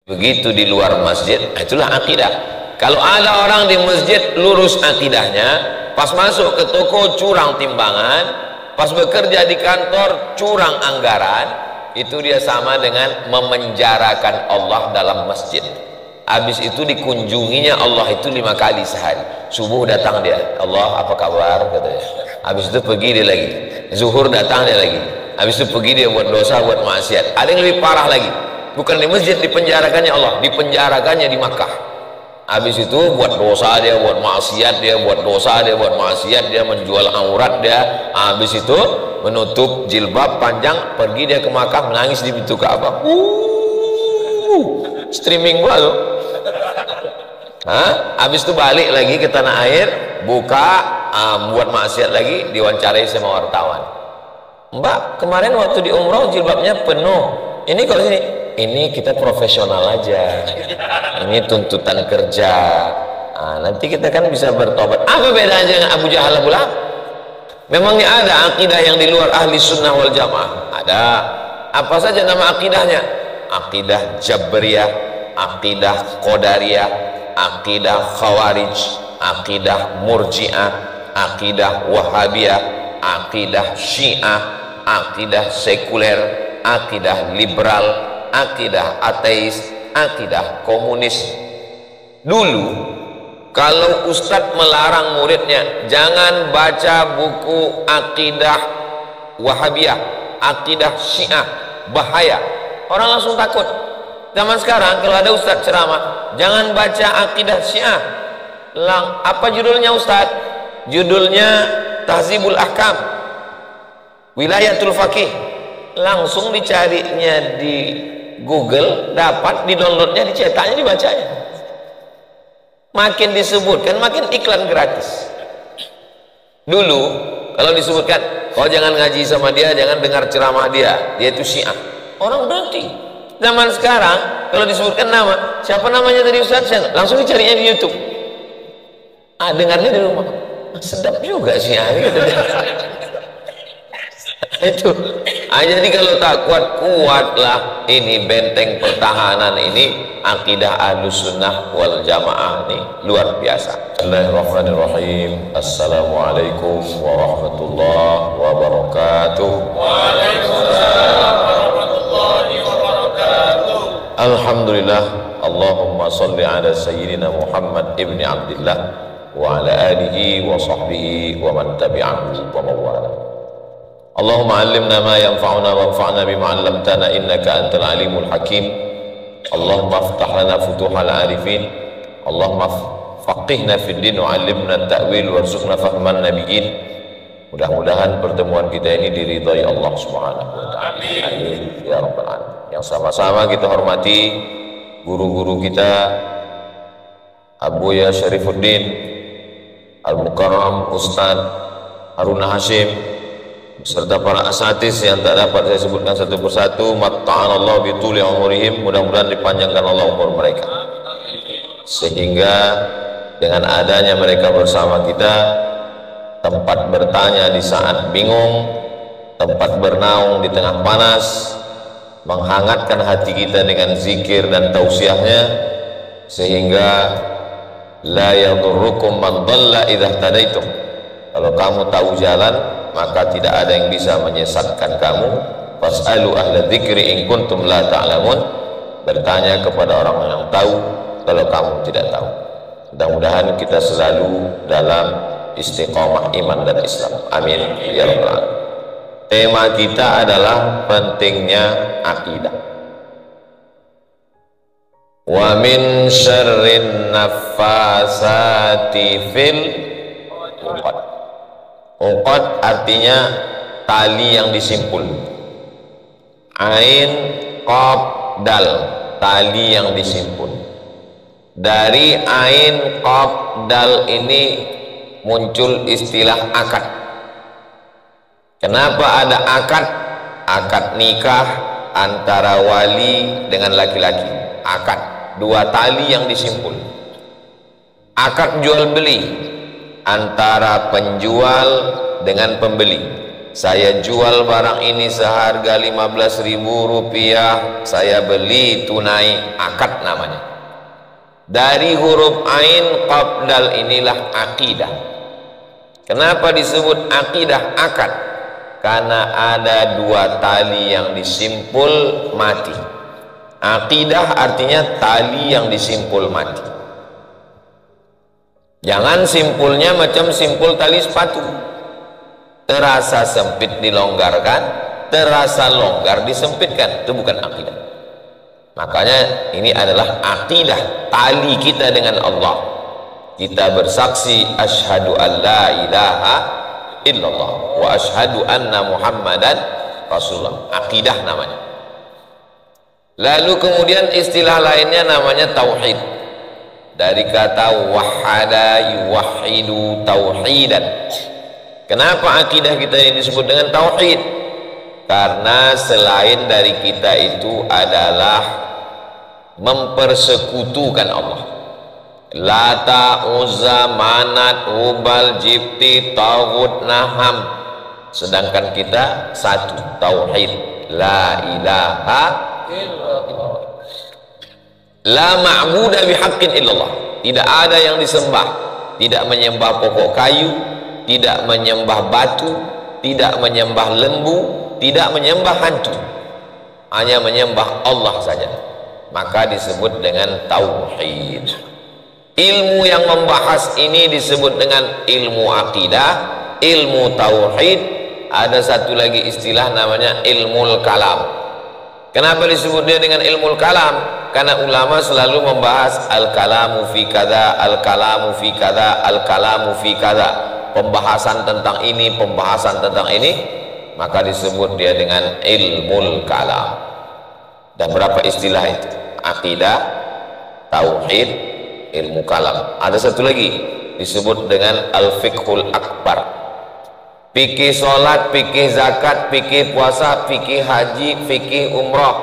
Begitu di luar masjid, itulah akidah. Kalau ada orang di masjid lurus akidahnya, pas masuk ke toko curang timbangan, pas bekerja di kantor curang anggaran, itu dia sama dengan memenjarakan Allah dalam masjid. Habis itu dikunjunginya Allah itu 5 kali sehari. Subuh datang dia, Allah apa kabar katanya. Habis itu pergi dia lagi. Zuhur datang dia lagi. Habis itu pergi dia buat dosa, buat maksiat. Ada yang lebih parah lagi. Bukan di masjid dipenjarakannya Allah, dipenjarakannya di Makkah. Habis itu buat dosa dia, buat maksiat dia, buat dosa dia, buat maksiat dia, menjual aurat dia. Habis itu menutup jilbab panjang, pergi dia ke Makkah, menangis di pintu Ka'bah. Streaming gua tuh. Habis itu balik lagi ke tanah air, buka, buat maksiat lagi, diwawancarai sama wartawan. Mbak, kemarin waktu di umroh jilbabnya penuh. Ini kalau ini kita profesional aja. Ini tuntutan kerja. Nanti kita kan bisa bertobat. Apa bedanya dengan Abu Jahal Abu Lahab? Memangnya ada akidah yang di luar ahli sunnah wal jamaah? Ada. Apa saja nama akidahnya? Akidah Jabriyah, akidah Qadariyah, akidah Khawarij, akidah Murji'ah, akidah Wahabiyah, akidah Syiah, akidah sekuler, akidah liberal, akidah ateis, akidah komunis. Dulu kalau ustadz melarang muridnya jangan baca buku akidah Wahabiyah, akidah Syiah, bahaya, orang langsung takut. Zaman sekarang kalau ada ustadz ceramah, jangan baca akidah Syiah. Apa judulnya ustadz? Judulnya Tahzibul Ahkam, Wilayatul Faqih. Langsung dicarinya di Google, dapat, di downloadnya, dicetaknya, dibacanya. Makin disebutkan makin iklan gratis. Dulu kalau disebutkan, oh jangan ngaji sama dia, jangan dengar ceramah dia itu Syiah, orang berhenti. Zaman sekarang kalau disebutkan nama, siapa namanya tadi Ustaz, langsung dicarinya di YouTube. Dengarnya di rumah, sedap juga Syiah gitu. Itu jadi kalau tak kuatlah ini benteng pertahanan ini, akidah Ahlus Sunnah wal Jamaah ini luar biasa. Bismillahirrahmanirrahim. Assalamualaikum warahmatullahi wabarakatuh. Waalaikumsalam warahmatullahi wabarakatuh. Alhamdulillah. Allahumma salli ala sayyidina Muhammad ibni Abdillah wa ala alihi wa sahbihi wa man tabi'ahu wa mawala. Allahumma allimna ma yanfa'una wanfa'na bima 'allamtana innaka antal alimul hakim. Allahumma aftah lana futuhal arifin. Allahumma faqihna fid din wa 'allimna at-ta'wil warzuqna fahman nabiyyin. Mudah-mudahan pertemuan kita ini diridhai Allah Subhanahu wa taala. Amin ya rabbal alamin. Yang sama-sama kita hormati guru-guru kita, Abuya Syarifuddin Al-Mukarram Ustaz Haruna Hashim, serta para asatis yang tak dapat saya sebutkan satu persatu. Matta'anallahu bituli umurihim, mudah-mudahan dipanjangkan Allah umur mereka, sehingga dengan adanya mereka bersama kita, tempat bertanya di saat bingung, tempat bernaung di tengah panas, menghangatkan hati kita dengan zikir dan tausiahnya, sehingga la yadurrukum man dhalla idza tadaitum. Kalau kamu tahu jalan, maka tidak ada yang bisa menyesatkan kamu. Fas'alu ahla dzikri in kuntum la ta'lamun. Bertanya kepada orang yang tahu kalau kamu tidak tahu. Mudah-mudahan kita selalu dalam istiqomah iman dan Islam. Amin ya rabbal alamin. Tema kita adalah pentingnya akidah. Wa min syarrin naffasati fil 'uqad. Uqad artinya tali yang disimpul. Ain, qaf, dal, tali yang disimpul. Dari ain, qaf, dal ini muncul istilah akad. Kenapa ada akad? Akad nikah antara wali dengan laki-laki. Akad, dua tali yang disimpul. Akad jual beli antara penjual dengan pembeli. saya jual barang ini seharga 15.000 rupiah, saya beli tunai, akad namanya. Dari huruf ain qabdal inilah akidah. Kenapa disebut akidah, akad? Karena ada dua tali yang disimpul mati. Akidah artinya tali yang disimpul mati. Jangan simpulnya macam simpul tali sepatu, terasa sempit dilonggarkan, terasa longgar disempitkan. Itu bukan akidah. Makanya ini adalah akidah, tali kita dengan Allah. Kita bersaksi asyhadu an la ilaha illallah wa asyhadu anna muhammadan rasulullah. Akidah namanya. Lalu kemudian istilah lainnya namanya tauhid. Dari kata wahada yuwahidu tauhidan. Kenapa akidah kita ini disebut dengan tauhid? Karena selain dari kita itu adalah mempersekutukan Allah. Lata, Uzza, Manat, Hubal, Jibti, Taghut, Naham. Sedangkan kita satu, tauhid. La ilaha illallah. La ma'budu bihaqqin illallah. Tidak ada yang disembah. Tidak menyembah pokok kayu, tidak menyembah batu, tidak menyembah lembu, tidak menyembah hantu. Hanya menyembah Allah saja. Maka disebut dengan tauhid. Ilmu yang membahas ini disebut dengan ilmu akidah, ilmu tauhid. Ada satu lagi istilah namanya ilmul kalam. Kenapa disebut dia dengan ilmul kalam? Karena ulama selalu membahas al-kalamu fi kada, al-kalamu fi kada, al-kalamu fi kada. Pembahasan tentang ini, pembahasan tentang ini, maka disebut dia dengan ilmul kalam. Dan berapa istilah itu? Akidah, tauhid, ilmu kalam. Ada satu lagi disebut dengan al-fiqhul akbar. Fikih sholat, fikih zakat, fikih puasa, fikih haji, fikih umrah,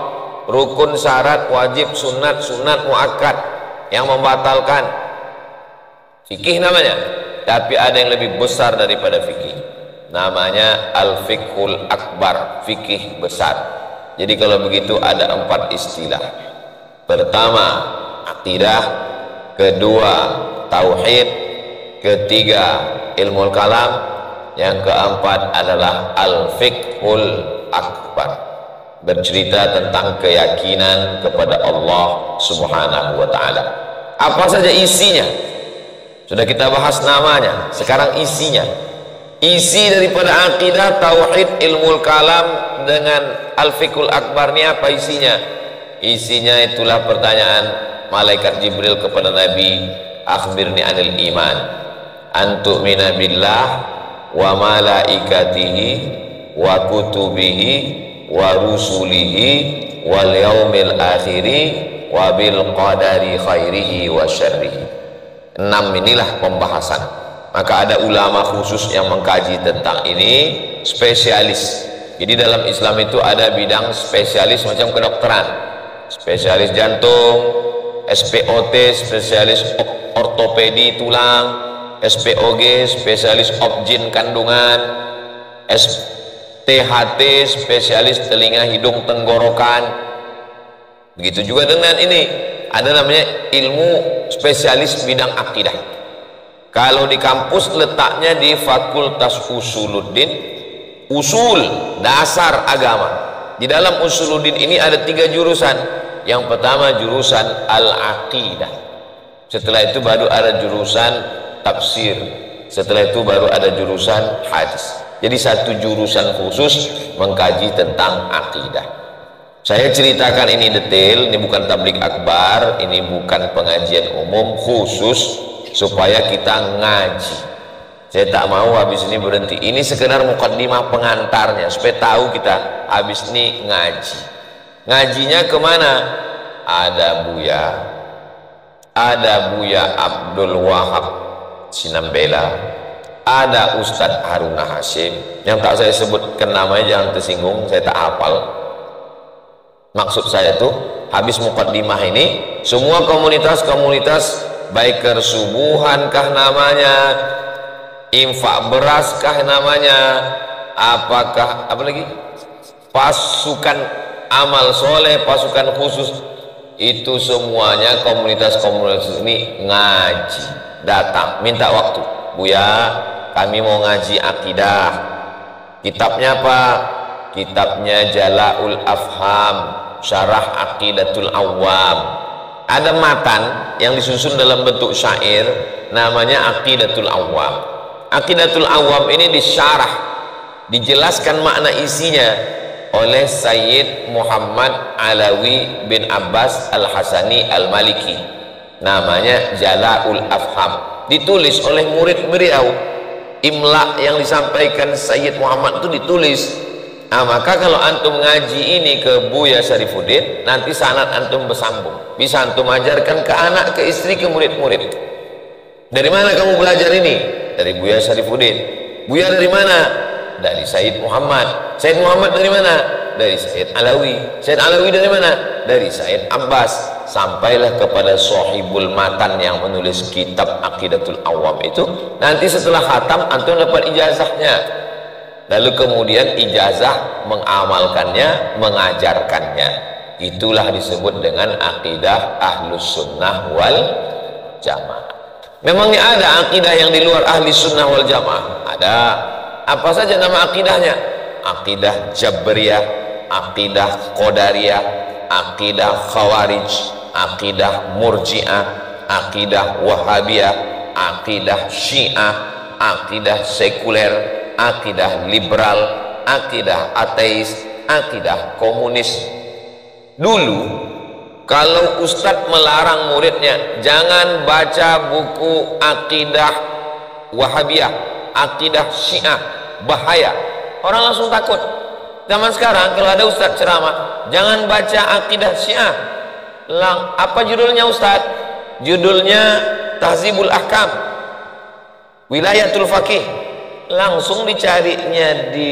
rukun, syarat, wajib, sunat, sunat muakkad yang membatalkan. Fikih namanya. Tapi ada yang lebih besar daripada fikih. Namanya al-fiqhul akbar, fikih besar. Jadi kalau begitu ada 4 istilah. Pertama, akidah. Kedua, tauhid. Ketiga, ilmu kalam. Yang keempat adalah al-fiqhul akbar, bercerita tentang keyakinan kepada Allah Subhanahu wa ta'ala. Apa saja isinya? Sudah kita bahas namanya, sekarang isinya. Isi daripada akidah, tauhid, ilmu kalam dengan al-fiqhul akbar ini apa isinya? Isinya itulah pertanyaan malaikat Jibril kepada Nabi, akhbirni anil iman, antu'mina billah wa malaikatihi wa kutubihi wa rusulihi wal yaumil akhiri wa bil qadari khairihi wa syarrihi. 6 inilah pembahasan. Maka ada ulama khusus yang mengkaji tentang ini, spesialis. Jadi dalam Islam itu ada bidang spesialis macam kedokteran, spesialis jantung, SPOT, spesialis ortopedi tulang, SPOG, spesialis obgyn kandungan, STHT, spesialis telinga, hidung, tenggorokan. Begitu juga dengan ini, ada namanya ilmu spesialis bidang akidah. Kalau di kampus letaknya di Fakultas Usuluddin, usul, dasar agama. Di dalam Usuluddin ini ada 3 jurusan. Yang pertama jurusan al-aqidah. Setelah itu baru ada jurusan tafsir, setelah itu baru ada jurusan hadis. Jadi satu jurusan khusus mengkaji tentang akidah. Saya ceritakan ini detail, ini bukan tablik akbar, ini bukan pengajian umum, khusus supaya kita ngaji. Saya tak mau habis ini berhenti. Ini sekedar mukaddimah pengantarnya supaya tahu kita habis ini ngaji. Ngajinya kemana? Ada Buya Abdul Wahab Sinambela, ada Ustadz Haruna Hashim, yang tak saya sebutkan namanya jangan tersinggung, saya tak hafal. Maksud saya tuh habis mukaddimah ini semua komunitas-komunitas, baik kersubuhan kah namanya, infak beras kah namanya, apakah apa lagi, pasukan amal soleh, pasukan khusus, itu semuanya komunitas-komunitas ini ngaji, datang minta waktu, Buya kami mau ngaji akidah. Kitabnya apa? Kitabnya Jala'ul Afham Syarah Aqidatul Awam. Ada matan yang disusun dalam bentuk syair, namanya Aqidatul Awam. Aqidatul Awam ini disyarah, dijelaskan makna isinya oleh Sayyid Muhammad Alawi bin Abbas Al-Hasani Al-Maliki. Namanya Jala'ul Afham, ditulis oleh murid beliau. Imla yang disampaikan Sayyid Muhammad itu ditulis. Nah, maka kalau antum ngaji ini ke Buya Syarifuddin, nanti sanad antum bersambung, bisa antum ajarkan ke anak, ke istri, ke murid-murid. Dari mana kamu belajar ini? Dari Buya Syarifuddin. Buya dari mana? Dari Sayyid Muhammad. Sayyid Muhammad dari mana? Dari Sayyid Alawi. Sayyid Alawi dari mana? Dari Sayyid Abbas. Sampailah kepada sahibul matan yang menulis kitab Aqidatul Awam itu. Nanti setelah khatam antum dapat ijazahnya, lalu kemudian ijazah mengamalkannya, mengajarkannya. Itulah disebut dengan akidah Ahlus Sunnah wal Jamaah. Memangnya ada akidah yang di luar Ahli Sunnah wal Jamaah? Ada. Apa saja nama akidahnya? Akidah Jabriyah, akidah Qadariyah, akidah Khawarij, akidah Murji'ah, akidah Wahabiyah, akidah Syiah, akidah sekuler, akidah liberal, akidah ateis, akidah komunis. Dulu kalau ustadz melarang muridnya jangan baca buku akidah Wahabiyah, akidah Syiah, bahaya, orang langsung takut. Zaman sekarang kalau ada ustadz ceramah, jangan baca akidah Syiah, apa judulnya ustadz? Judulnya Tahzibul Ahkam, Wilayatul Faqih. Langsung dicarinya di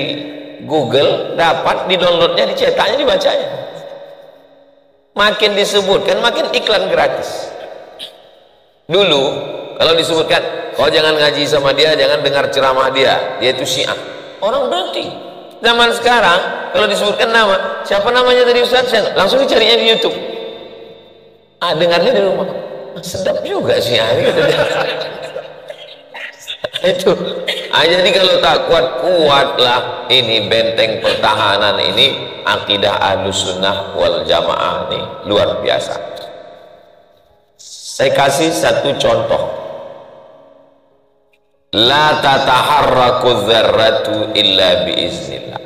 Google, dapat, di downloadnya, dicetaknya, dibacanya. Makin disebutkan makin iklan gratis. Dulu kalau disebutkan, kau jangan ngaji sama dia, jangan dengar ceramah dia itu Syiah, orang berhenti. Zaman sekarang kalau disebutkan nama, siapa namanya tadi Ustaz, langsung dicarinya di YouTube. Dengarnya di rumah, sedap juga Syiah gitu. Itu jadi kalau tak kuatlah ini benteng pertahanan ini, akidah Ahlus Sunnah wal Jamaah ini luar biasa. Saya kasih satu contoh. La tataharraku dzarratu illa biiznillah.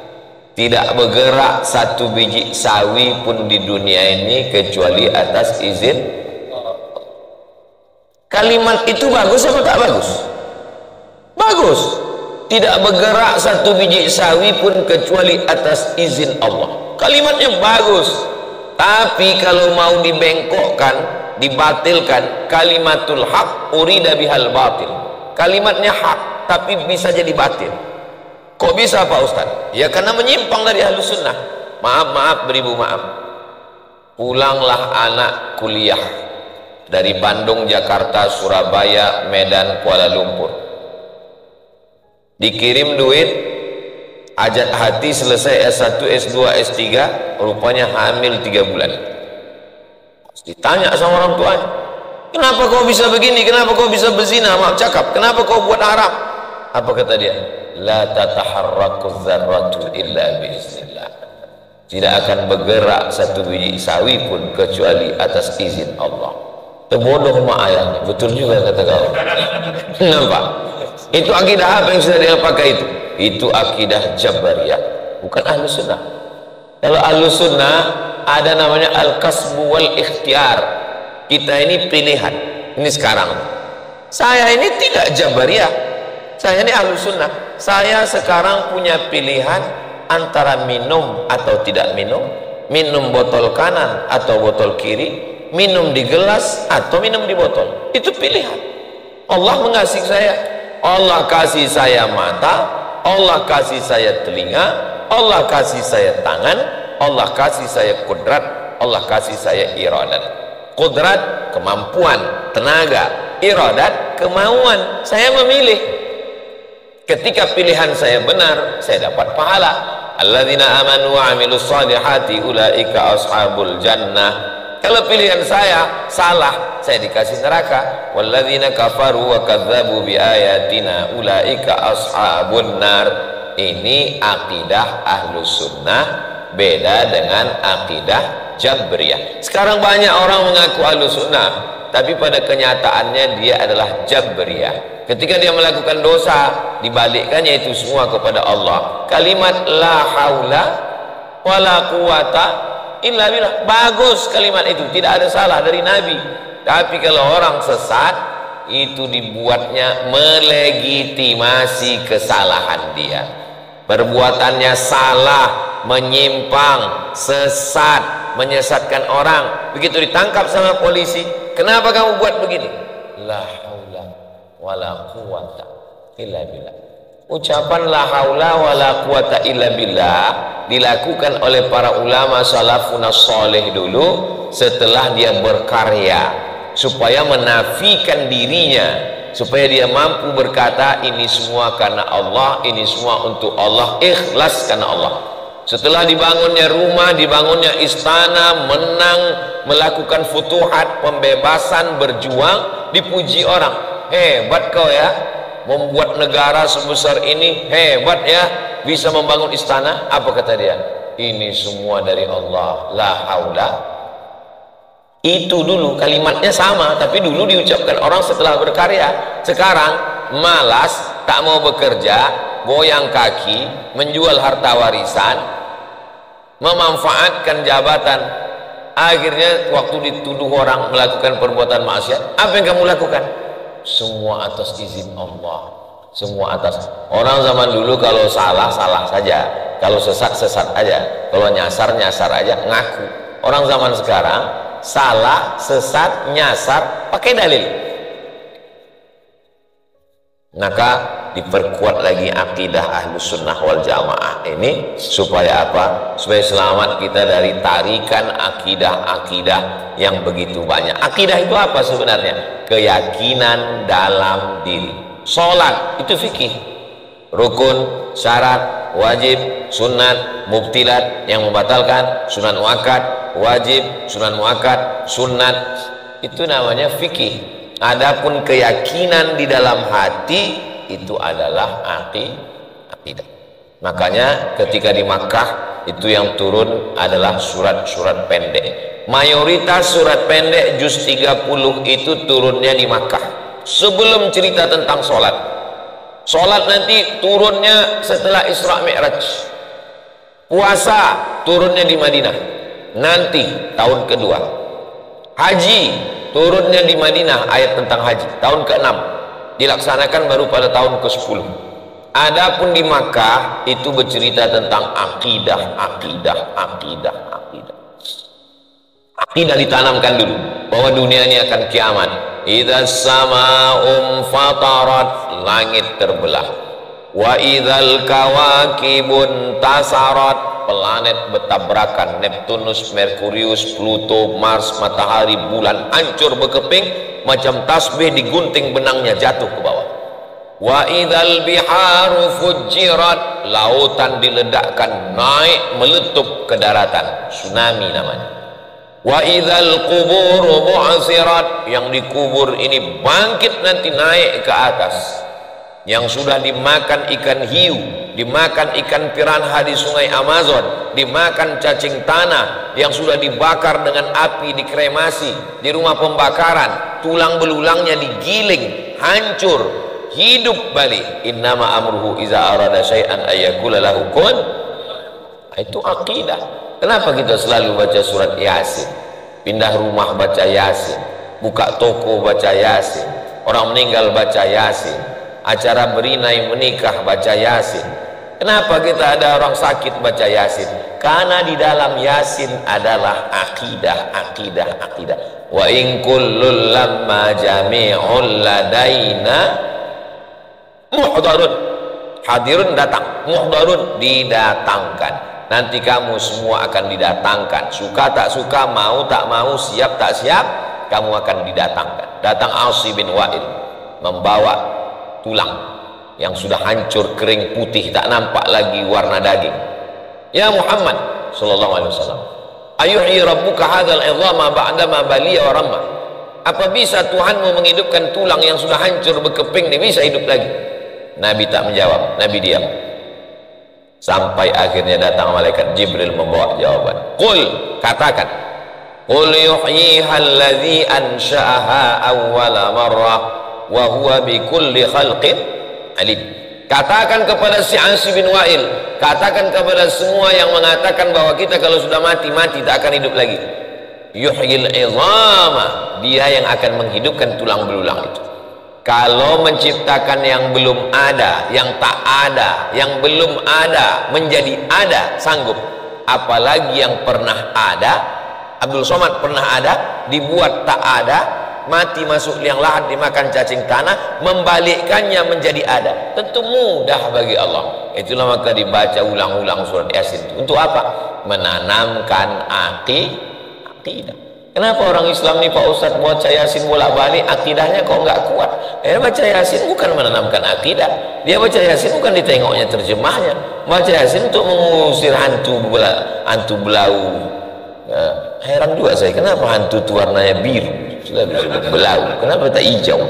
Tidak bergerak satu biji sawi pun di dunia ini kecuali atas izin. Kalimat itu bagus apa tak bagus? Bagus. Tidak bergerak satu biji sawi pun kecuali atas izin Allah. Kalimatnya bagus. Tapi kalau mau dibengkokkan, dibatilkan, kalimatul haq urida bihal batil. Kalimatnya hak tapi bisa jadi batil. Kok bisa Pak Ustaz? Ya karena menyimpang dari Ahlus Sunnah. Maaf beribu maaf. Pulanglah anak kuliah dari Bandung, Jakarta, Surabaya, Medan, Kuala Lumpur. Dikirim duit, hajat hati selesai S1, S2, S3, rupanya hamil 3 bulan. Ditanya sama orang tuanya, kenapa kau bisa begini, kenapa kau bisa berzina, maaf cakap, kenapa kau buat haram? Apa kata dia? La tataharraku dzarratu illa biiznillah. Tidak akan bergerak satu biji sawi pun kecuali atas izin Allah. Terbodoh mak ayahnya. Betul juga kata kau. Nampak? Itu akidah apa yang sudah dia pakai itu? Itu akidah Jabariyah, bukan Ahlus Sunnah. Kalau Ahlus Sunnah ada namanya al-kasbu wal ikhtiar. Kita ini pilihan. Ini sekarang. Saya ini tidak Jabariyah. Saya ini Ahlus Sunnah. Saya sekarang punya pilihan antara minum atau tidak minum, minum botol kanan atau botol kiri, minum di gelas atau minum di botol. Itu pilihan. Allah mengasihi saya. Allah kasih saya mata, Allah kasih saya telinga, Allah kasih saya tangan, Allah kasih saya kudrat, Allah kasih saya iradat. Kudrat, kemampuan, tenaga. Iradat, kemauan. Saya memilih. Ketika pilihan saya benar, saya dapat pahala. Alladzina amanu wa amilus solihati ulaika ashabul jannah. Kalau pilihan saya salah, saya dikasih neraka. Walladzina kafaru wa kadzdzabu biayatina ulaika ashabun nar. Ini akidah Ahlus Sunnah, beda dengan akidah Jabriyah. Sekarang banyak orang mengaku Ahlus Sunnah, tapi pada kenyataannya dia adalah Jabriyah. Ketika dia melakukan dosa, dibalikkannya itu semua kepada Allah. Kalimat la haula wala quwata illa billah, bagus kalimat itu, tidak ada salah dari Nabi. Tapi kalau orang sesat, itu dibuatnya melegitimasi kesalahan dia. Perbuatannya salah, menyimpang, sesat, menyesatkan orang. Begitu ditangkap sama polisi, kenapa kamu buat begini? La haula wala quwata illa billah. Ucapan la haula wala quwata illa billah dilakukan oleh para ulama salafun salih dulu setelah dia berkarya, supaya menafikan dirinya, supaya dia mampu berkata ini semua karena Allah, ini semua untuk Allah, ikhlas karena Allah. Setelah dibangunnya rumah, dibangunnya istana, menang, melakukan futuhat, pembebasan, berjuang, dipuji orang, hebat kau ya, membuat negara sebesar ini, hebat ya, bisa membangun istana. Apa kata dia? Ini semua dari Allah, la haula. Itu dulu kalimatnya sama, tapi dulu diucapkan orang setelah berkarya. Sekarang malas, tak mau bekerja, goyang kaki, menjual harta warisan, memanfaatkan jabatan. Akhirnya waktu dituduh orang melakukan perbuatan maksiat, apa yang kamu lakukan? Semua atas izin Allah, semua atas. Orang zaman dulu kalau salah, salah saja, kalau sesat, sesat aja, kalau nyasar, nyasar aja, ngaku. Orang zaman sekarang salah, sesat, nyasar, pakai dalil. Maka diperkuat lagi akidah Ahlus Sunnah wal Jamaah ini, supaya apa? Supaya selamat kita dari tarikan akidah-akidah yang begitu banyak. Akidah itu apa sebenarnya? Keyakinan dalam diri. Sholat itu fikih, rukun, syarat, wajib, sunat, mubtilat, yang membatalkan, sunat muakkad, wajib, sunat muakkad, sunat, itu namanya fikih. Adapun keyakinan di dalam hati itu adalah akidah. Makanya ketika di Makkah itu yang turun adalah surat-surat pendek. Mayoritas surat pendek juz 30 itu turunnya di Makkah. Sebelum cerita tentang sholat, sholat nanti turunnya setelah Isra Mi'raj. Puasa turunnya di Madinah nanti tahun kedua. Haji turunnya di Madinah, ayat tentang haji tahun ke-6, dilaksanakan baru pada tahun ke-10. Adapun di Makkah itu bercerita tentang akidah. Akidah ditanamkan dulu bahwa dunia ini akan kiamat. Idzas sama'um fatarat, langit terbelah. Wa idzal kawakibun tasarat, planet bertabrakan, Neptunus, Merkurius, Pluto, Mars, matahari, bulan hancur berkeping, macam tasbih digunting benangnya jatuh ke bawah. Wa idzal biharu fujirat, lautan diledakkan, naik meletup ke daratan, tsunami namanya. Wa idzal quburu bu'sirat, yang dikubur ini bangkit nanti naik ke atas. Yang sudah dimakan ikan hiu, dimakan ikan piranha di sungai Amazon, dimakan cacing tanah, yang sudah dibakar dengan api, dikremasi di rumah pembakaran, tulang belulangnya digiling, hancur, hidup balik. Innama amruhu iza arada syai'an ayyakula lahu kun. Itu akidah. Kenapa kita selalu baca surat Yasin? Pindah rumah baca Yasin, buka toko baca Yasin, orang meninggal baca Yasin, acara berinai menikah baca Yasin. Kenapa kita ada orang sakit baca Yasin? Karena di dalam Yasin adalah akidah. Wa in kullul lamma jami'un ladaina muhdarun, hadirun datang, muhdarun didatangkan. Nanti kamu semua akan didatangkan, suka tak suka, mau tak mau, siap tak siap, kamu akan didatangkan. Datang Asi bin Wa'il membawa tulang yang sudah hancur, kering, putih, tak nampak lagi warna daging. Ya Muhammad sallallahu alaihi wasallam, ayuhyi rabbuka hadzal 'idhama ba'dama baliya wa ramma. Apa bisa Tuhanmu menghidupkan tulang yang sudah hancur berkeping ini bisa hidup lagi? Nabi tak menjawab, Nabi diam. Sampai akhirnya datang malaikat Jibril membawa jawaban. Qul, katakan, qul yuhyiha alladhi ansha'aha awwala marrah wa huwa bikulli khalqin alim. Katakan kepada si Asi bin Wa'il, katakan kepada semua yang mengatakan bahwa kita kalau sudah mati tak akan hidup lagi. Yuhyil izama, dia yang akan menghidupkan tulang belulang itu. Kalau menciptakan yang belum ada, yang tak ada, yang belum ada menjadi ada sanggup, apalagi yang pernah ada. Abdul Somad pernah ada, dibuat tak ada, mati masuk liang lahat, dimakan cacing tanah, membalikkannya menjadi ada, tentu mudah bagi Allah. Itulah maka dibaca ulang-ulang surat Yasin. Untuk apa? Menanamkan akidah. Kenapa orang Islam nih Pak Ustadz baca Yasin bolak-balik, akidahnya kok nggak kuat? Baca Yasin bukan menanamkan akidah, dia baca Yasin bukan ditengoknya terjemahnya, baca Yasin untuk mengusir hantu belau. Heran juga saya, kenapa hantu itu warnanya biru, sudah disebut belau, kenapa tak hijau?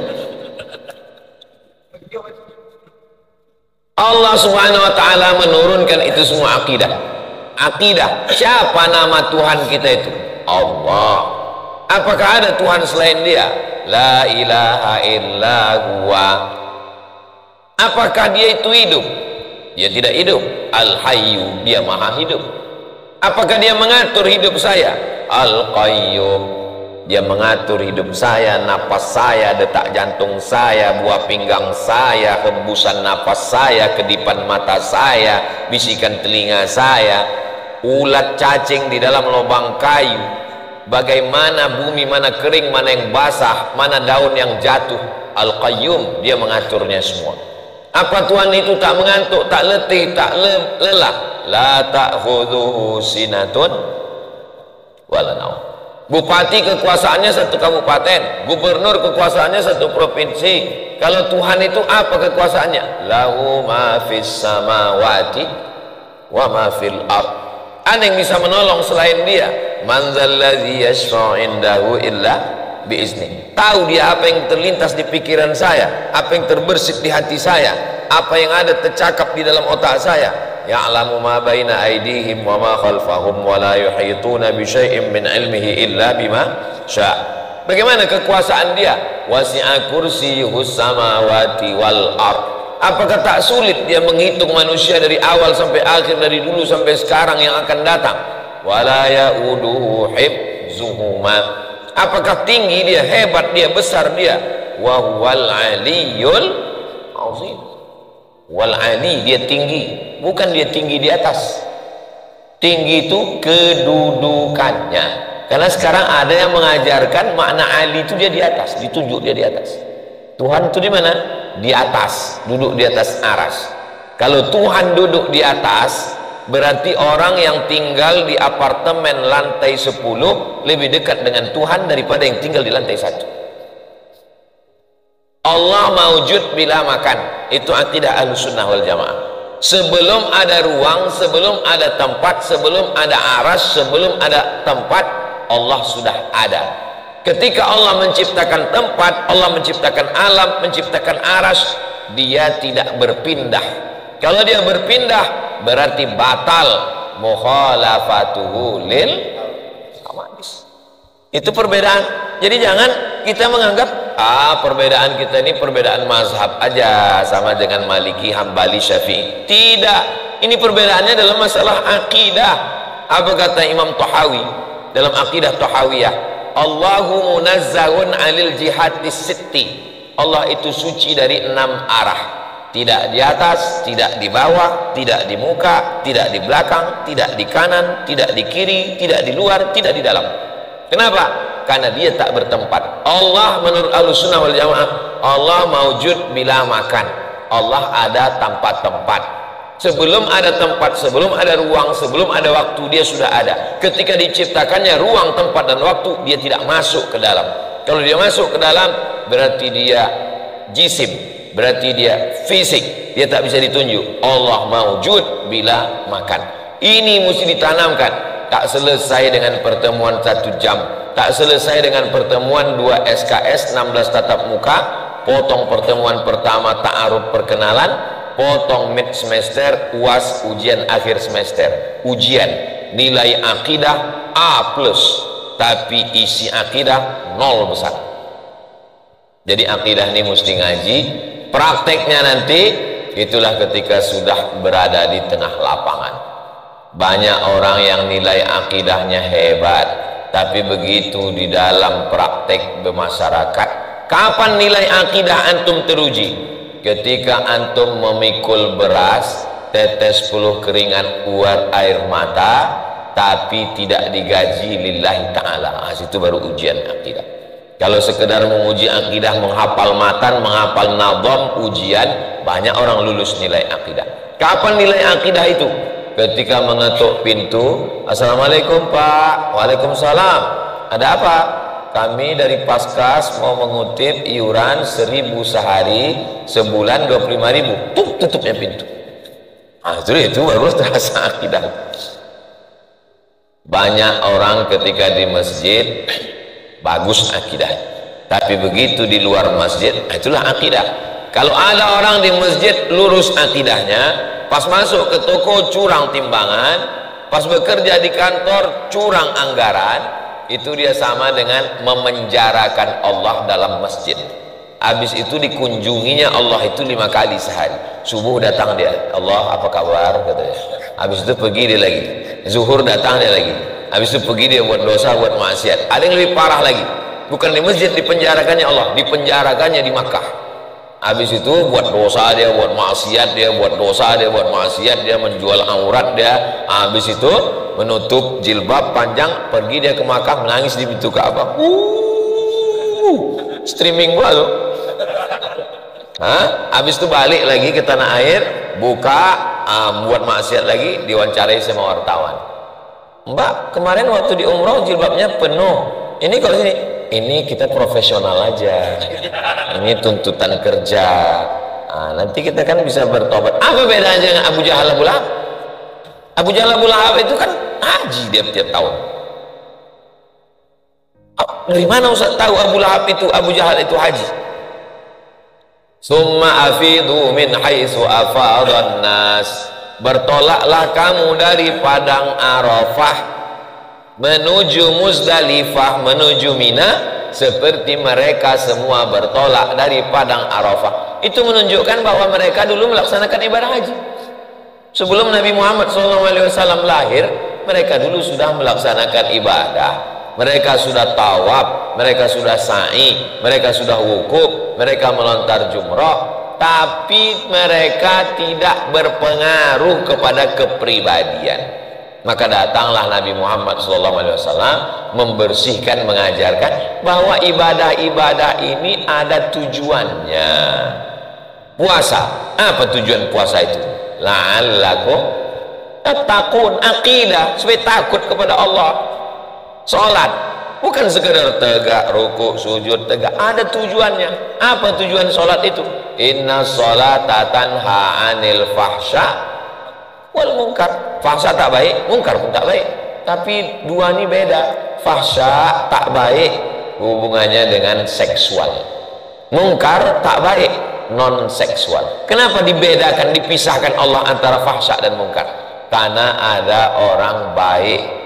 Allah subhanahu wa ta'ala menurunkan itu semua akidah. Siapa nama Tuhan kita itu? Allah. Apakah ada Tuhan selain dia? La ilaha illa huwa. Apakah dia itu hidup? Dia tidak hidup. Al-Hayyu, dia maha hidup. Apakah dia mengatur hidup saya? Al-Qayyum, dia mengatur hidup saya, napas saya, detak jantung saya, buah pinggang saya, hembusan napas saya, kedipan mata saya, bisikan telinga saya, ulat cacing di dalam lubang kayu, bagaimana bumi, mana kering, mana yang basah, mana daun yang jatuh. Al-Qayyum, dia mengaturnya semua. Apa Tuhan itu tak mengantuk, tak letih, tak lelah? La ta'khudhuhu sinatun wala naum. Bupati kekuasaannya satu kabupaten, gubernur kekuasaannya satu provinsi. Kalau Tuhan itu apa kekuasaannya? Lahu ma fis samawati wa ma fil ardh. Ada yang bisa menolong selain dia? Man dzalladzi yashfa'u indahu illa biizni. Tahu dia apa yang terlintas di pikiran saya, apa yang terbersit di hati saya, apa yang ada tercakap di dalam otak saya. Ya'lamu ma baina aydihim wa ma khalfahum wa la yuhituna bi syai'in min ilmihi illa bima syaa'. Bagaimana kekuasaan dia? Wasi'a kursiyyuhus samawati wal ardh. Apakah tak sulit dia menghitung manusia dari awal sampai akhir, dari dulu sampai sekarang yang akan datang? Wala ya'uduhu hifzuhuma. Apakah tinggi dia, hebat dia, besar dia? Wa huwal aliyyul azim. Wal ali, dia tinggi, bukan dia tinggi di atas. Tinggi itu kedudukannya. Karena sekarang ada yang mengajarkan makna ali itu dia di atas, ditunjuk dia di atas. Tuhan itu di mana? Di atas, duduk di atas aras. Kalau Tuhan duduk di atas, berarti orang yang tinggal di apartemen lantai 10 lebih dekat dengan Tuhan daripada yang tinggal di lantai 1. Allah maujud bila makan, itu akidah Ahlussunnah wal Jamaah. Sebelum ada ruang, sebelum ada tempat, sebelum ada aras, sebelum ada tempat, Allah sudah ada. Ketika Allah menciptakan tempat, Allah menciptakan alam, menciptakan aras, dia tidak berpindah. Kalau dia berpindah berarti batal mukhalafatuhu lil hawadits. Itu perbedaan. Jadi jangan kita menganggap perbedaan kita ini perbedaan mazhab aja, sama dengan Maliki, Hambali, Syafi'i. Tidak, ini perbedaannya dalam masalah akidah. Apa kata Imam Tahawi dalam akidah Tahawiyah? Allahu munazzahun anil jihadis sitti. Allah itu suci dari 6 arah. Tidak di atas, tidak di bawah, tidak di muka, tidak di belakang, tidak di kanan, tidak di kiri, tidak di luar, tidak di dalam. Kenapa? Karena dia tak bertempat. Allah menurut Ahlussunnah wal Jamaah, Allah maujud bila makan. Allah ada tanpa tempat. Sebelum ada tempat, sebelum ada ruang, sebelum ada waktu, dia sudah ada. Ketika diciptakannya ruang, tempat, dan waktu, dia tidak masuk ke dalam. Kalau dia masuk ke dalam, berarti dia jisim. berarti dia fisik, dia tak bisa ditunjuk. Allah maujud bila makan. Ini mesti ditanamkan. Tak selesai dengan pertemuan 1 jam, tak selesai dengan pertemuan 2 SKS 16 tatap muka, potong pertemuan pertama ta'aruf perkenalan, potong mid semester, UAS ujian akhir semester, ujian nilai akidah A+, tapi isi akidah 0 besar. Jadi akidah ini mesti ngaji. Prakteknya nanti itulah ketika sudah berada di tengah lapangan. Banyak orang yang nilai akidahnya hebat, tapi begitu di dalam praktek bermasyarakat, kapan nilai akidah antum teruji? Ketika antum memikul beras, tetes puluh keringat keluar air mata, tapi tidak digaji lillahi ta'ala. Itu baru ujian akidah. Kalau sekedar menguji akidah, menghafal matan, menghafal nadham, ujian, banyak orang lulus nilai akidah. Kapan nilai akidah itu? Ketika mengetuk pintu, assalamualaikum Pak. Waalaikumsalam. Ada apa? Kami dari Paskas mau mengutip iuran 1.000 sehari, sebulan 25.000. Tutupnya pintu. Itu baru terasa akidah. Banyak orang ketika di masjid bagus akidah, tapi begitu di luar masjid, itulah akidah. Kalau ada orang di masjid lurus akidahnya, pas masuk ke toko curang timbangan, pas bekerja di kantor curang anggaran, itu dia sama dengan memenjarakan Allah dalam masjid. Habis itu dikunjunginya Allah itu 5 kali sehari. Subuh datang dia, Allah apa kabar, katanya. Habis itu pergi dia lagi. Zuhur datang dia lagi. Habis itu pergi dia buat dosa, buat maksiat. Ada yang lebih parah lagi, bukan di masjid dipenjarakannya Allah, dipenjarakannya di Makkah. Habis itu buat dosa dia, buat maksiat dia, buat dosa dia, buat maksiat dia, menjual aurat dia. Habis itu menutup jilbab panjang, pergi dia ke Makkah, menangis di pintu Ka'bah. Streaming gua loh. Habis itu balik lagi ke tanah air, buka, buat maksiat lagi, diwawancarai sama wartawan. Mbak, kemarin waktu di umroh jilbabnya penuh. Ini kalau sini, ini kita profesional aja. Ini tuntutan kerja. Nanti kita kan bisa bertobat. Apa bedanya dengan Abu Jahal Abu Lahab? Abu Jahal Abu Lahab itu kan haji dia tiap tahun. Dari mana Ustaz tahu Abu Lahab itu, Abu Jahal itu haji? Summa afidu min haitsu afadhan nas. Bertolaklah kamu dari padang Arafah menuju Muzdalifah, menuju Mina, seperti mereka semua bertolak dari padang Arafah. Itu menunjukkan bahwa mereka dulu melaksanakan ibadah haji. Sebelum Nabi Muhammad SAW lahir, mereka dulu sudah melaksanakan ibadah. Mereka sudah tawaf, mereka sudah sa'i, mereka sudah wukuf, mereka melontar jumrah. Tapi mereka tidak berpengaruh kepada kepribadian. Maka datanglah Nabi Muhammad SAW membersihkan, mengajarkan bahwa ibadah-ibadah ini ada tujuannya. Puasa, apa tujuan puasa itu? La'allakum tattaqun, akidah, supaya takut kepada Allah. Sholat bukan sekedar tegak, rukuk, sujud, tegak, ada tujuannya. Apa tujuan sholat itu? Inna sholata tanha anil fahsya wal munkar. Fahsya tak baik, munkar pun tak baik. Tapi dua ini beda. Fahsya tak baik, hubungannya dengan seksual. Munkar tak baik, non seksual. Kenapa dibedakan, dipisahkan Allah antara fahsya dan munkar? Karena ada orang baik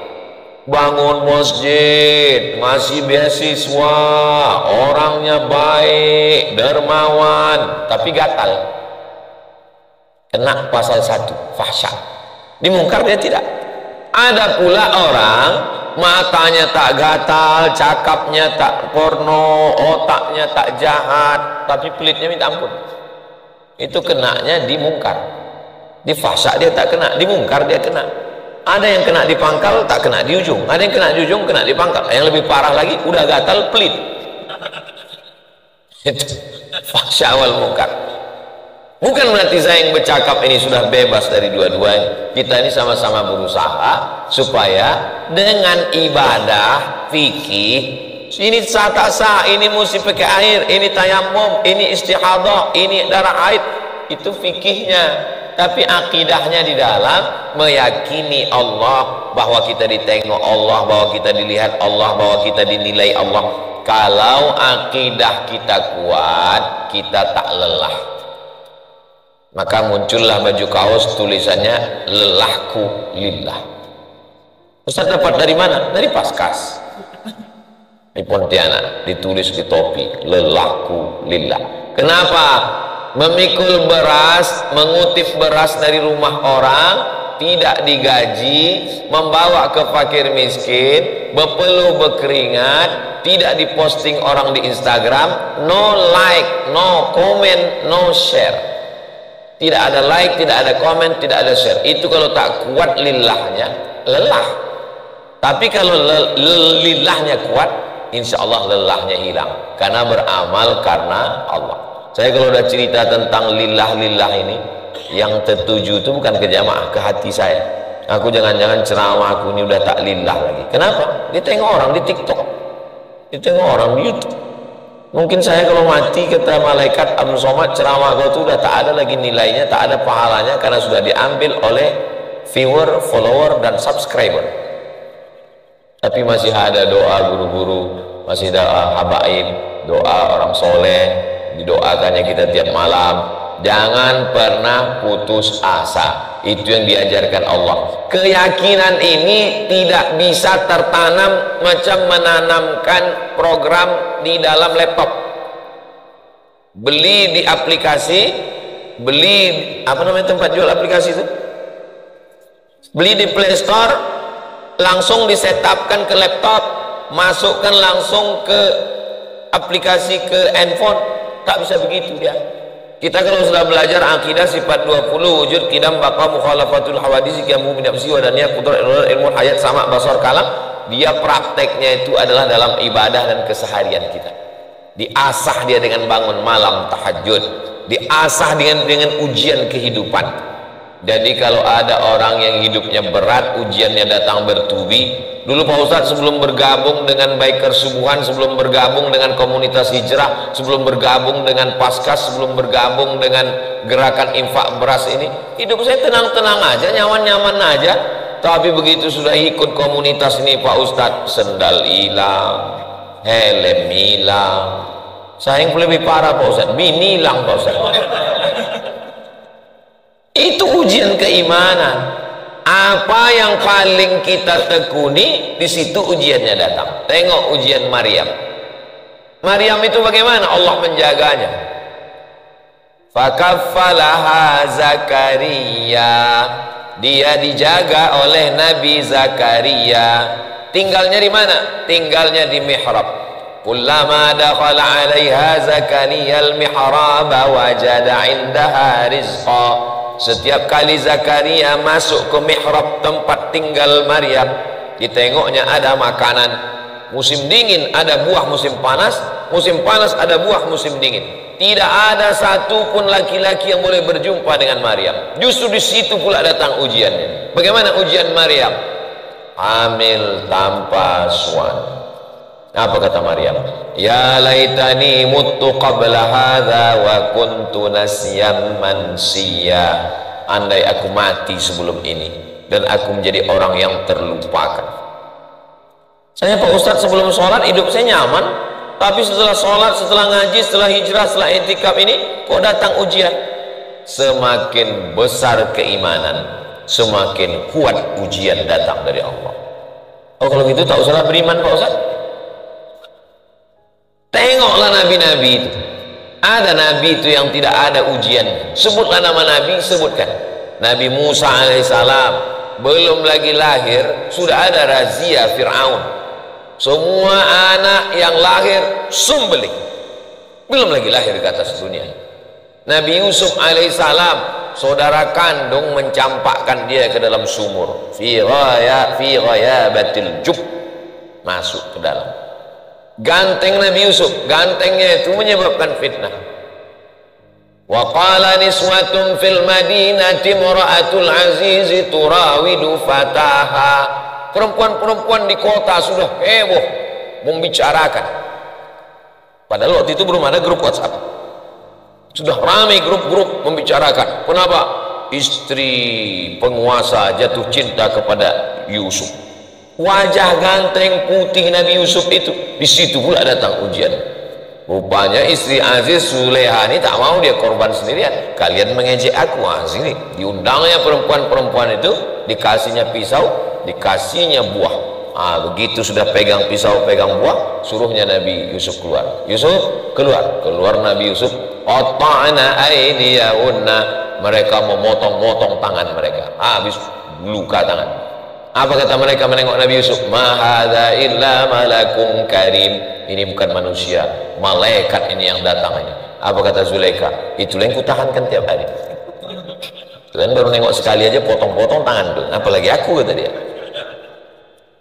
bangun masjid, ngasih beasiswa, orangnya baik, dermawan, tapi gatal, kena pasal 1 fahsya. Di munkar dia tidak. Ada pula orang matanya tak gatal, cakapnya tak porno, otaknya tak jahat, tapi pelitnya minta ampun. Itu kenanya di munkar. Di fahsya dia tak kena, di munkar dia kena. Ada yang kena di pangkal, tak kena di ujung. Ada yang kena di ujung, kena di pangkal. Yang lebih parah lagi, udah gatal, pelit. Itu fahsya wal munkar. Bukan berarti saya yang bercakap ini sudah bebas dari dua-duanya. Kita ini sama-sama berusaha supaya dengan ibadah, fikih, Ini sah tak sah, ini mesti pakai air, ini tayamum, ini istihadah, ini darah haid. Itu fikihnya. Tapi akidahnya di dalam meyakini Allah, bahwa kita ditengok Allah, bahwa kita dilihat Allah, bahwa kita dinilai Allah. Kalau akidah kita kuat, kita tak lelah. Maka muncullah baju kaos tulisannya lelahku lillah. Ustaz dapat dari mana? Dari Paskas di Pontianak, ditulis di topi lelahku lillah. Kenapa? Memikul beras, mengutip beras dari rumah orang, tidak digaji, membawa ke fakir miskin, berpeluh berkeringat, tidak diposting orang di Instagram, no like, no comment, no share. Tidak ada like, tidak ada komen, tidak ada share. Itu kalau tak kuat lillahnya, lelah. Tapi kalau lillahnya kuat, insya Allah lelahnya hilang, karena beramal karena Allah. Saya kalau udah cerita tentang lillah ini, yang tertuju itu bukan ke jamaah, ke hati saya. Aku jangan-jangan ceramah aku ini udah tak lillah lagi. Kenapa? Ditengok orang di TikTok, ditengok orang di YouTube. Mungkin saya kalau mati, kata malaikat Abdul Somad, ceramah aku itu udah tak ada lagi nilainya, tak ada pahalanya, karena sudah diambil oleh viewer, follower, dan subscriber. Tapi masih ada doa guru-guru, masih ada habaib, doa orang soleh, didoakannya kita tiap malam. Jangan pernah putus asa. Itu yang diajarkan Allah. Keyakinan ini tidak bisa tertanam macam menanamkan program di dalam laptop. Beli di aplikasi, beli apa namanya tempat jual aplikasi itu, beli di Play Store, langsung disetapkan ke laptop, masukkan langsung ke aplikasi ke handphone. Tak bisa begitu dia. Kita kalau sudah belajar akidah sifat 20 wujud qidam baqa mukhalafatul hawadis kiamu binafsi wa daniyah qudrat ilmu hayat sama basar kalam, dia prakteknya itu adalah dalam ibadah dan keseharian kita. Diasah dia dengan bangun malam tahajud, diasah dengan ujian kehidupan. Jadi kalau ada orang yang hidupnya berat, ujiannya datang bertubi. Dulu Pak Ustadz sebelum bergabung dengan Biker Subuhan, sebelum bergabung dengan komunitas hijrah, sebelum bergabung dengan Paskas, sebelum bergabung dengan gerakan infak beras ini, hidup saya tenang-tenang aja, nyaman-nyaman aja. Tapi begitu sudah ikut komunitas ini Pak Ustadz, sendal hilang, helm hilang. Saya yang lebih parah Pak Ustadz, bini hilang Pak Ustadz. Itu ujian keimanan. Apa yang paling kita tekuni, di situ ujiannya datang. Tengok ujian Maryam. Maryam itu bagaimana Allah menjaganya? Fakaffalaha Zakaria. Dia dijaga oleh Nabi Zakaria. Tinggalnya di mana? Tinggalnya di mihrab. Kullama dakhala 'alaiha Zakaria al-mihrab wajada 'indaha rizqa. Setiap kali Zakaria masuk ke mihrab tempat tinggal Maryam, ditengoknya ada makanan. Musim dingin ada buah musim panas ada buah musim dingin. Tidak ada satu pun laki-laki yang boleh berjumpa dengan Maryam. Justru di situ pula datang ujiannya. Bagaimana ujian Maryam? Hamil tanpa suami. Apa kata Maryam? Ya laitani muttu qabla hadza wa kuntu nasyan mansiya. Andai aku mati sebelum ini dan aku menjadi orang yang terlupakan. Saya Pak Ustadz sebelum sholat hidup saya nyaman, tapi setelah sholat, setelah ngaji, setelah hijrah, setelah itikaf ini kok datang ujian. Semakin besar keimanan, semakin kuat ujian datang dari Allah. Oh kalau gitu tak usahlah beriman Pak Ustadz. Tengoklah nabi-nabi itu. Ada nabi itu yang tidak ada ujian. Sebutlah nama nabi, sebutkan. Nabi Musa alaihissalam belum lagi lahir sudah ada razia Fir'aun. Semua anak yang lahir sembelih. Belum lagi lahir ke atas dunia. Nabi Yusuf alaihissalam, saudara kandung mencampakkan dia ke dalam sumur. Fi ghayabatil jub, masuk ke dalam. Ganteng Nabi Yusuf, gantengnya itu menyebabkan fitnah. Wa qala niswatun fil madinati imra'atul aziz turawidu fataha. Perempuan-perempuan di kota sudah heboh membicarakan. Padahal waktu itu belum ada grup WhatsApp. Sudah ramai grup-grup membicarakan. Kenapa? Istri penguasa jatuh cinta kepada Yusuf. Wajah ganteng putih Nabi Yusuf itu, di situ pula datang ujian. Rupanya istri Aziz Zuleha ini tak mau dia korban sendirian. Kalian mengejek aku, sini diundangnya perempuan-perempuan itu, dikasihnya pisau, dikasihnya buah. Begitu sudah pegang pisau, pegang buah, suruhnya Nabi Yusuf keluar. Yusuf keluar Nabi Yusuf. Qata'na aydiyahunna, mereka memotong-motong tangan mereka. Habis luka tangan. Apa kata mereka menengok Nabi Yusuf? Ma hadza illa malakum karim. Ini bukan manusia, malaikat ini yang datang ini. Apa kata Zulaikha? Itulah yang kutahankan tiap hari. Kalian baru nengok sekali aja potong-potong tangan tuh. Apalagi aku, kata dia.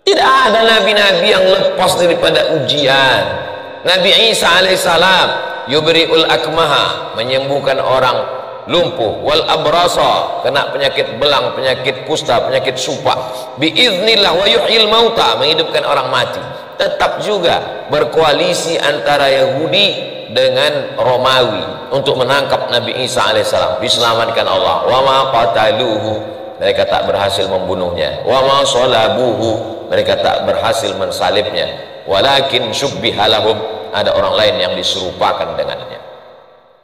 Tidak ada nabi-nabi yang lepas daripada ujian. Nabi Isa alaihissalam yubri'ul akmaha, menyembuhkan orang lumpuh, wal abrasa, kena penyakit belang, penyakit kusta, penyakit supak, biiznillah, wa yuhyil mauta, menghidupkan orang mati. Tetap juga berkoalisi antara Yahudi dengan Romawi untuk menangkap Nabi Isa alaihissalam, diselamatkan Allah. Wa ma qataluhu, mereka tak berhasil membunuhnya. Wa ma salabuhu, mereka tak berhasil mensalibnya. Walakin syubbiha lahum, ada orang lain yang diserupakan dengannya.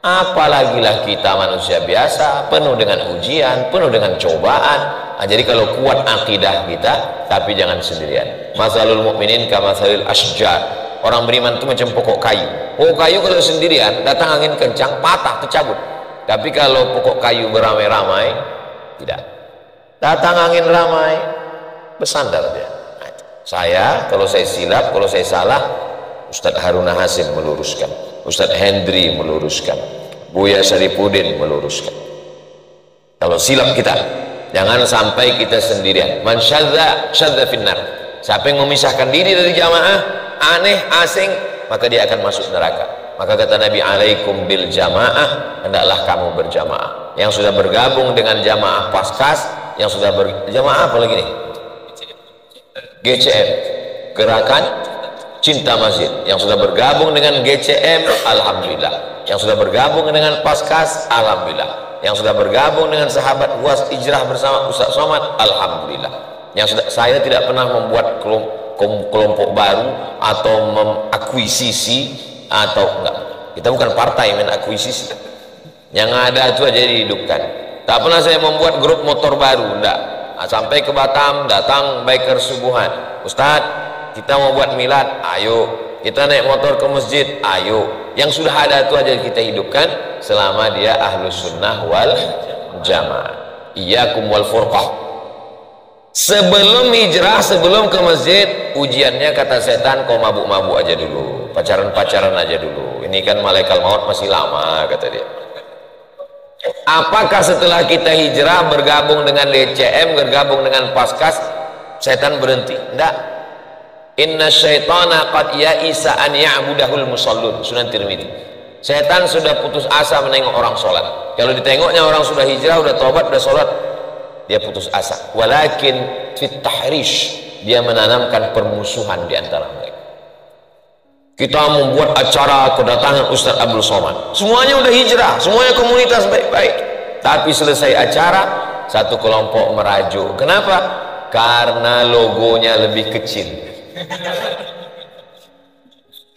Apalagilah kita manusia biasa, penuh dengan ujian, penuh dengan cobaan. Jadi kalau kuat akidah kita, tapi jangan sendirian. Masalul mukminin kamasalil asjar, orang beriman itu macam pokok kayu. Pokok kayu kalau sendirian, datang angin kencang, patah, tercabut. Tapi kalau pokok kayu beramai-ramai, tidak. Datang angin ramai, bersandar dia. Saya, kalau saya silap, kalau saya salah, Ustadz Haruna Hasim meluruskan, Ustadz Hendri meluruskan, Buya Saripudin meluruskan. Kalau silap kita, jangan sampai kita sendirian. Man syadza syadza finnar, siapa yang memisahkan diri dari jamaah, aneh, asing, maka dia akan masuk neraka. Maka kata Nabi, alaikum bil jamaah, hendaklah kamu berjamaah. Yang sudah bergabung dengan jamaah Paskas, yang sudah berjamaah apa lagi nih? GCM, Gerakan Cinta Masjid, yang sudah bergabung dengan GCM, alhamdulillah. Yang sudah bergabung dengan Paskas, alhamdulillah. Yang sudah bergabung dengan sahabat UAS Hijrah bersama Ustaz Somad, alhamdulillah. Yang sudah, saya tidak pernah membuat kelompok baru atau mengakuisisi atau enggak. Kita bukan partai main akuisisi. Yang ada itu aja dihidupkan. Tak pernah saya membuat grup motor baru, enggak. Sampai ke Batam datang biker subuhan, Ustadz kita mau buat milad, ayo. Kita naik motor ke masjid, ayo. Yang sudah ada itu aja kita hidupkan selama dia ahlus sunnah wal jamaah. Iyyakum wal furqah. Sebelum hijrah, sebelum ke masjid, ujiannya kata setan, kau mabuk-mabuk aja dulu, pacaran-pacaran aja dulu. Ini kan malaikat maut masih lama, kata dia. Apakah setelah kita hijrah bergabung dengan DCM, bergabung dengan Paskas, setan berhenti? Enggak. Inna syaitana qad ya'isa an ya'budahul musallun, Sunan Tirmidzi. Setan sudah putus asa menengok orang sholat. Kalau ditengoknya orang sudah hijrah, sudah tobat, sudah sholat, dia putus asa. Walakin fit tahrish, dia menanamkan permusuhan di antara mereka. Kita membuat acara kedatangan Ustadz Abdul Somad, semuanya udah hijrah, semuanya komunitas baik-baik, tapi selesai acara satu kelompok merajuk. Kenapa? Karena logonya lebih kecil.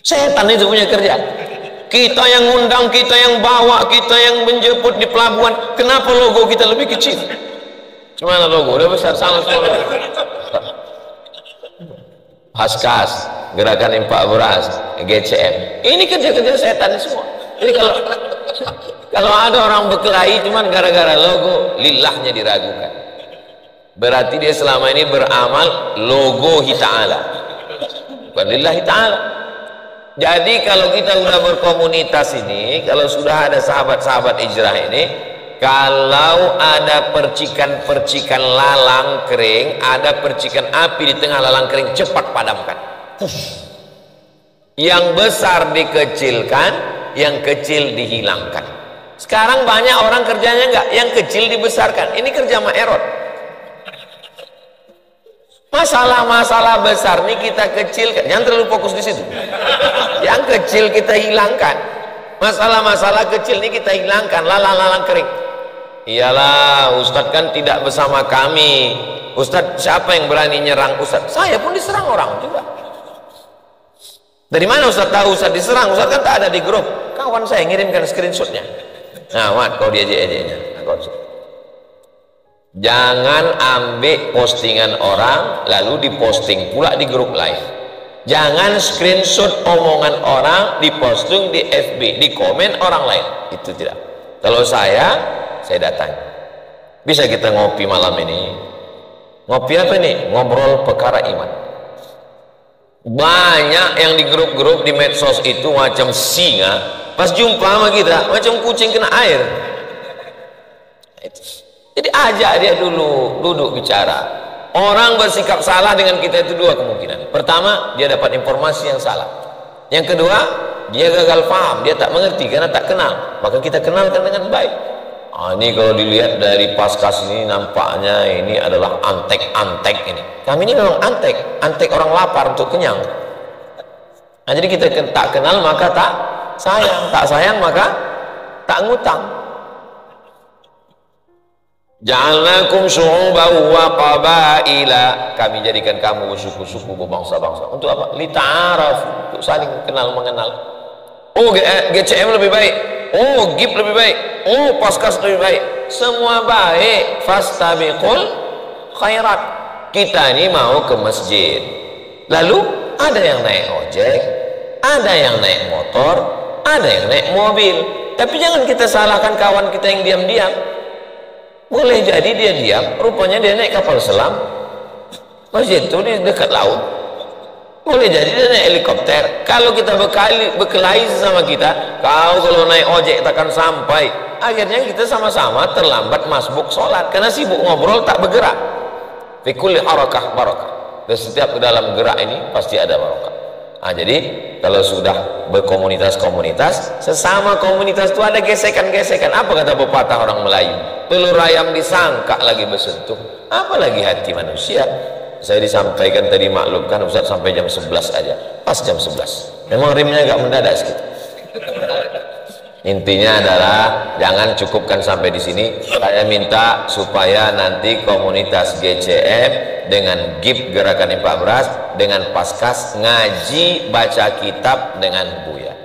Setan itu punya kerja. Kita yang undang, kita yang bawa, kita yang menjemput di pelabuhan, kenapa logo kita lebih kecil? Cuma logo udah besar sama semua. Paskas, Gerakan Impak Beras, GCM, ini kerja-kerja setan semua. Jadi kalau ada orang berkelahi cuman gara-gara logo, lillahnya diragukan, berarti dia selama ini beramal logo ta'ala, bukan lillahi ta'ala. Jadi kalau kita sudah berkomunitas ini, kalau sudah ada sahabat-sahabat hijrah ini, kalau ada percikan-percikan lalang kering, ada percikan api di tengah lalang kering, cepat padamkan. Yang besar dikecilkan, yang kecil dihilangkan. Sekarang banyak orang kerjanya enggak, yang kecil dibesarkan. Ini kerja Ma'erot. Masalah-masalah besar nih kita kecilkan, jangan terlalu fokus di situ. Yang kecil kita hilangkan. Masalah-masalah kecil nih kita hilangkan. Lalang-lalang kering. Iyalah, Ustadz kan tidak bersama kami. Ustadz, siapa yang berani nyerang Ustadz? Saya pun diserang orang juga. Dari mana Ustadz tahu Ustadz diserang? Ustadz kan tak ada di grup. Kawan saya ngirimkan screenshotnya. Nah, Mat, kau diejek-ejeknya. Jangan ambil postingan orang lalu diposting pula di grup lain. Jangan screenshot omongan orang diposting di FB, di komen orang lain. Itu tidak. Kalau saya datang. Bisa kita ngopi malam ini? Ngopi apa nih? Ngobrol perkara iman. Banyak yang di grup-grup di medsos itu macam singa, pas jumpa sama kita macam kucing kena air. Jadi ajak dia dulu duduk bicara. Orang bersikap salah dengan kita itu dua kemungkinan. Pertama, dia dapat informasi yang salah. Yang kedua, dia gagal paham, dia tak mengerti karena tak kenal. Maka kita kenalkan dengan baik. Ini kalau dilihat dari paskas ini nampaknya ini adalah antek-antek ini. Kami ini memang antek orang lapar untuk kenyang. Nah, jadi kita tak kenal maka tak sayang maka tak ngutang. Ja'alnakum syu'uban wa qabaila, kami jadikan kamu suku-suku berbangsa-bangsa. Untuk apa? Lita'arafu, untuk saling kenal mengenal. Oh, GCM lebih baik. Oh, GIP lebih baik. Oh, Paskas lebih baik. Semua baik. Fastabiqul khairat. Kita ini mau ke masjid. Lalu ada yang naik ojek, ada yang naik motor, ada yang naik mobil. Tapi jangan kita salahkan kawan kita yang diam-diam. Boleh jadi dia diam, rupanya dia naik kapal selam. Masjid itu di dekat laut. Boleh jadi dia naik helikopter. Kalau kita berkelahi sesama kita, kau kalau naik ojek takkan sampai. Akhirnya kita sama-sama terlambat masbuk sholat karena sibuk ngobrol tak bergerak. Fi kulli harakah barakah. Dan setiap dalam gerak ini pasti ada barakah. Nah, jadi kalau sudah berkomunitas-komunitas, sesama komunitas itu ada gesekan-gesekan. Apa kata pepatah orang Melayu? Telur ayam disangka lagi bersentuh, apalagi hati manusia. Saya disampaikan tadi, maklumkan Ustaz sampai jam 11 aja. Pas jam 11. Memang rimnya agak mendadak sedikit. Intinya adalah jangan cukupkan sampai di sini. Saya minta supaya nanti komunitas GCM dengan GIP Gerakan Infak Beras dengan Paskas ngaji baca kitab dengan Buya.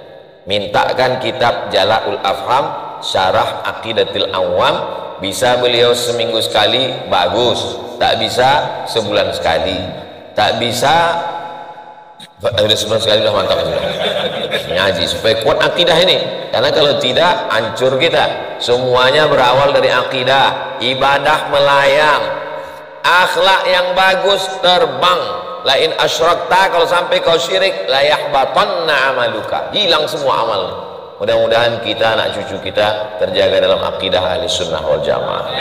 Mintakan kitab Jala'ul Afham Syarah Aqidatil Awam. Bisa beliau seminggu sekali bagus, tak bisa sebulan sekali, tak bisa sebulan sekali sudah mantap sudah. Ngaji supaya kuat akidah ini, karena kalau tidak hancur kita. Semuanya berawal dari akidah. Ibadah melayang, akhlak yang bagus terbang. Lain asyrakta, kalau sampai kau syirik, la yahbatanna amaluka, hilang semua amal. Mudah-mudahan kita, anak cucu kita terjaga dalam akidah ahli sunnah wal jamaah.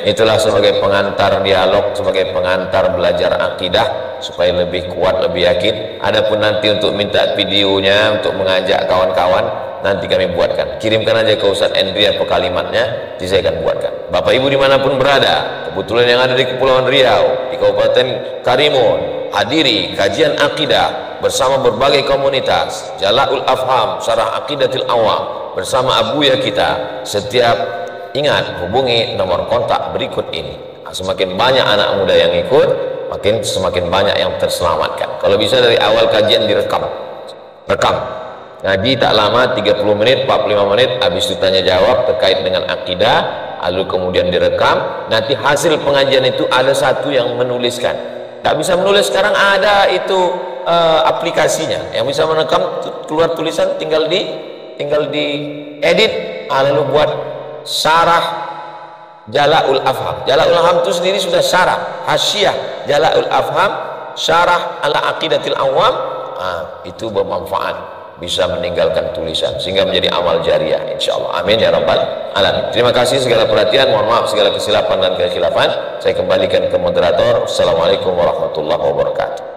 Itulah sebagai pengantar dialog, sebagai pengantar belajar akidah supaya lebih kuat, lebih yakin. Adapun nanti untuk minta videonya, untuk mengajak kawan-kawan, nanti kami buatkan. Kirimkan aja ke Ustaz Endri apa kalimatnya, nanti saya akan buatkan. Bapak Ibu dimanapun berada, kebetulan yang ada di Kepulauan Riau, di Kabupaten Karimun, hadiri kajian akidah bersama berbagai komunitas Jala'ul Afham Syarah Aqidatil Awam bersama Abuya kita. Setiap ingat hubungi nomor kontak berikut ini. Semakin banyak anak muda yang ikut, semakin banyak yang terselamatkan. Kalau bisa dari awal kajian direkam, ngaji tak lama, 30 menit 45 menit, habis itu tanya jawab terkait dengan akidah, lalu kemudian direkam. Nanti hasil pengajian itu ada satu yang menuliskan. Tak bisa menulis sekarang, ada itu aplikasinya yang bisa merekam, keluar tulisan, tinggal di edit, lalu buat syarah Jala'ul Afham. Jala'ul Afham itu sendiri sudah syarah hasyiah Jala'ul Afham Syarah ala Aqidatil Awam. Itu bermanfaat, bisa meninggalkan tulisan sehingga menjadi amal jariah insyaallah. Amin ya rabbal alamin. Terima kasih segala perhatian, mohon maaf segala kesilapan dan kekhilafan. Saya kembalikan ke moderator. Assalamualaikum warahmatullahi wabarakatuh.